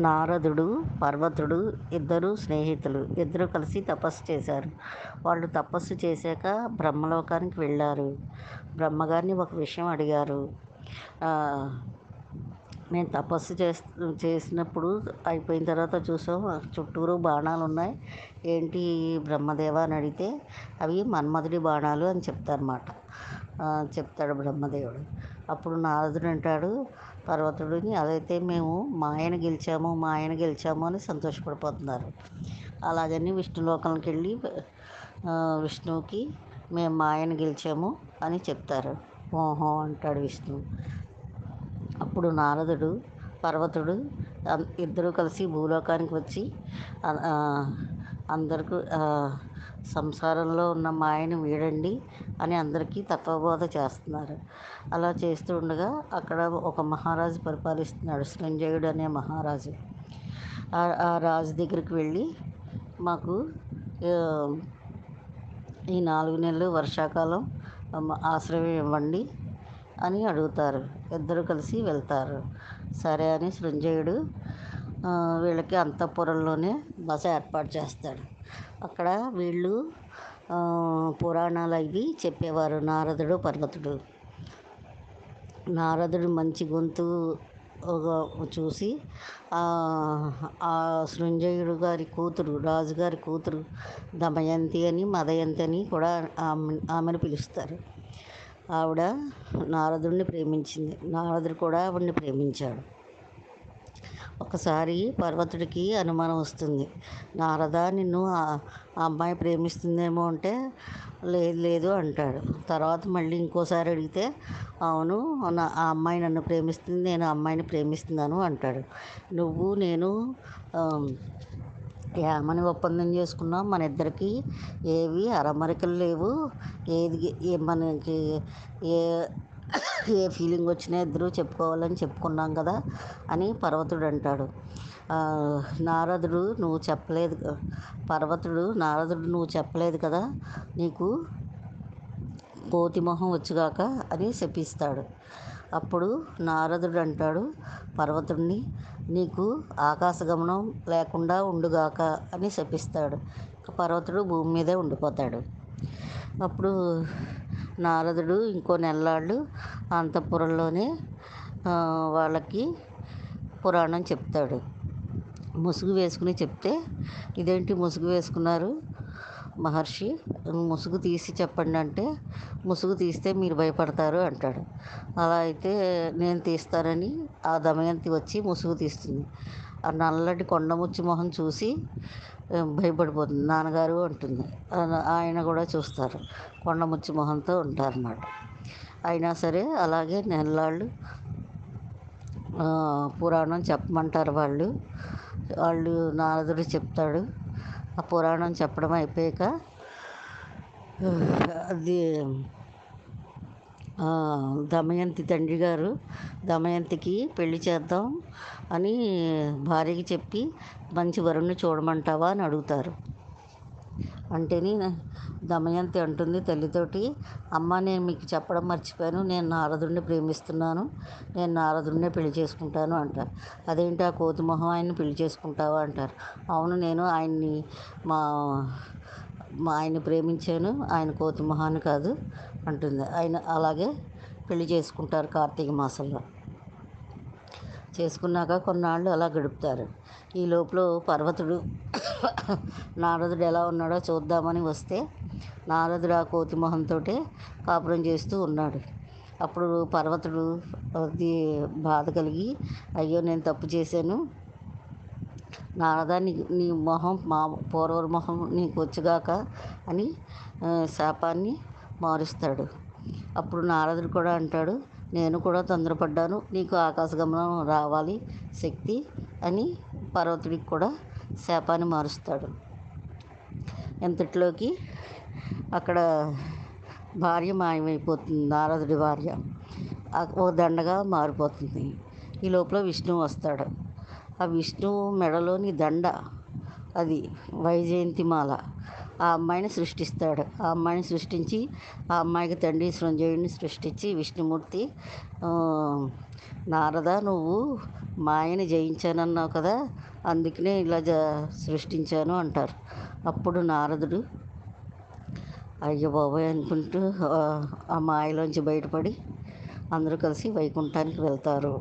నారదుడు, పర్వతుడు ఇద్దరు స్నేహితులు. ఇద్దరు కలిసి తపస్సు చేశారు. వాళ్ళు తపస్సు చేశాక బ్రహ్మలోకానికి వెళ్ళారు. బ్రహ్మగారిని ఒక విషయం అడిగారు. నేను తపస్సు చేసినప్పుడు అయిపోయిన తర్వాత చూసాం చుట్టూరు బాణాలు ఉన్నాయి. ఏంటి బ్రహ్మదేవ అని అడిగితే అవి మన్మధుడి బాణాలు అని చెప్తాడు బ్రహ్మదేవుడు. అప్పుడు నారదుడు అంటాడు పర్వతుడిని, అదైతే మేము మాయను గెలిచాము అని సంతోషపడిపోతున్నారు. అలాగని విష్ణులోకానికి వెళ్ళి విష్ణువుకి మేము మాయను గెలిచాము అని చెప్తారు. ఓహో అంటాడు విష్ణువు. అప్పుడు నారదుడు, పర్వతుడు ఇద్దరూ కలిసి భూలోకానికి వచ్చి అందరికీ సంసారంలో ఉన్న మాయను వీడండి అని అందరికీ తత్వబోధ చేస్తున్నారు. అలా చేస్తూ ఉండగా అక్కడ ఒక మహారాజు పరిపాలిస్తున్నాడు, సంజయుడు అనే మహారాజు. ఆ రాజు దగ్గరికి వెళ్ళి మాకు ఈ 4 నెలలు వర్షాకాలం ఆశ్రయం ఇవ్వండి అని అడుగుతారు. ఇద్దరు కలిసి వెళ్తారు. సరే అని సంజయుడు వీళ్ళకి అంతఃపురంలోనే బస ఏర్పాటు చేస్తాడు. అక్కడ వీళ్ళు పురాణాలు అవి చెప్పేవారు నారదుడు, పర్వతుడు. నారదుడు మంచి గొంతు చూసి ఆ సంజయుడు గారి కూతురు, రాజుగారి కూతురు దమయంతి అని, మదయంతి అని కూడా ఆమెను పిలుస్తారు. ఆవిడ నారదుడిని ప్రేమించింది. నారదుడు కూడా ఆవిడని ప్రేమించాడు. ఒకసారి పర్వతుడికి అనుమానం వస్తుంది. నారద, నిన్ను ఆ అమ్మాయి ప్రేమిస్తుందేమో అంటే లేదు అంటాడు. తర్వాత మళ్ళీ ఇంకోసారి అడిగితే అవును, ఆ అమ్మాయి నన్ను ప్రేమిస్తుంది, నేను ఆ అమ్మాయిని ప్రేమిస్తున్నాను అంటాడు. నువ్వు నేను ఏమని ఒప్పందం చేసుకున్నాం, మన ఇద్దరికి ఏవి అరమరికలు లేవు, మనకి ఏ ఫీలింగ్ వచ్చినా ఇద్దరు చెప్పుకోవాలని చెప్పుకున్నాం కదా అని పర్వతుడు అంటాడు. నారదుడు నువ్వు చెప్పలేదు కదా, నీకు కోతి మొహం వచ్చుగాక అని శపిస్తాడు. అప్పుడు నారదుడు అంటాడు పర్వతుడిని, నీకు ఆకాశగమనం లేకుండా ఉండుగాక అని శపిస్తాడు. పర్వతుడు భూమి మీదే ఉండిపోతాడు. అప్పుడు నారదుడు ఇంకో నెల్లాళ్ళు అంతఃపురంలోనే వాళ్ళకి పురాణం చెప్తాడు. ముసుగు వేసుకుని చెప్తే, ఇదేంటి ముసుగు వేసుకున్నారు మహర్షి, ముసుగు తీసి చెప్పండి అంటే, ముసుగు తీస్తే మీరు భయపడతారు అంటాడు. అలా అయితే నేను తీస్తానని ఆ దమయంతి వచ్చి ముసుగు తీస్తుంది. ఆ నల్లటి కొండముచ్చి మొహం చూసి భయపడిపోతుంది. నాన్నగారు అంటుంది. ఆయన కూడా చూస్తారు, కొండముచ్చి మొహంతో ఉంటారన్నమాట. అయినా సరే అలాగే నెల్లాళ్ళు పురాణం చెప్పమంటారు. వాళ్ళు నారదుడు చెప్తాడు. ఆ పురాణం చెప్పడం అయిపోయాక అది దమయంతి తండ్రి గారు దమయంతికి పెళ్లి చేద్దాం అని భార్యకి చెప్పి మంచి వరుణ్ణి చూడమంటావా అని అడుగుతారు. అంటేని దమయంతి అంటుంది తల్లితోటి, అమ్మ నేను మీకు చెప్పడం మర్చిపోయాను, నేను నారదుడిని ప్రేమిస్తున్నాను, నేను నారదుడినే పెళ్లి చేసుకుంటాను అంటారు. అదేంటి ఆ కోతి మొహం ఆయన్ని పెళ్లి చేసుకుంటావా అంటారు. అవును, నేను ఆయన్ని ప్రేమించాను, ఆయన కోతి మొహాన్ని కాదు అంటుంది. ఆయన అలాగే పెళ్లి చేసుకుంటారు కార్తీక మాసంలో. చేసుకున్నాక కొన్నాళ్ళు అలా గడుపుతారు. ఈ లోపల పర్వతుడు నారదుడు ఎలా ఉన్నాడో చూద్దామని వస్తే నారదుడు ఆ కోతి మొహంతో కాపురం చేస్తూ ఉన్నాడు. అప్పుడు పర్వతుడు బాధ కలిగి, అయ్యో నేను తప్పు చేశాను నారద, నీ మొహం మా పూర్వ మొహం నీకు వచ్చుగాక అని శాపాన్ని మారుస్తాడు. అప్పుడు నారదుడు కూడా అంటాడు, నేను కూడా తొందరపడ్డాను, నీకు ఆకాశగమనం రావాలి శక్తి అని పర్వతుడికి కూడా శాపాన్ని మారుస్తాడు. ఇంతట్లోకి అక్కడ భార్య మాయమైపోతుంది. నారదుడి భార్య ఓ దండగా మారిపోతుంది. ఈ లోపల విష్ణువు వస్తాడు. ఆ విష్ణువు మెడలోని దండ అది వైజయంతిమాల. ఆ అమ్మాయిని సృష్టిస్తాడు. ఆ అమ్మాయిని సృష్టించి ఆ అమ్మాయికి తండ్రి సంజయుడిని సృష్టించి విష్ణుమూర్తి, నారద నువ్వు మాయని జయించానన్నావు కదా, అందుకనే ఇలా సృష్టించాను అంటారు. అప్పుడు నారదుడు అయ్య బాబోయ్ అనుకుంటూ ఆ మాయలోంచి బయటపడి అందరూ కలిసి వైకుంఠానికి వెళ్తారు.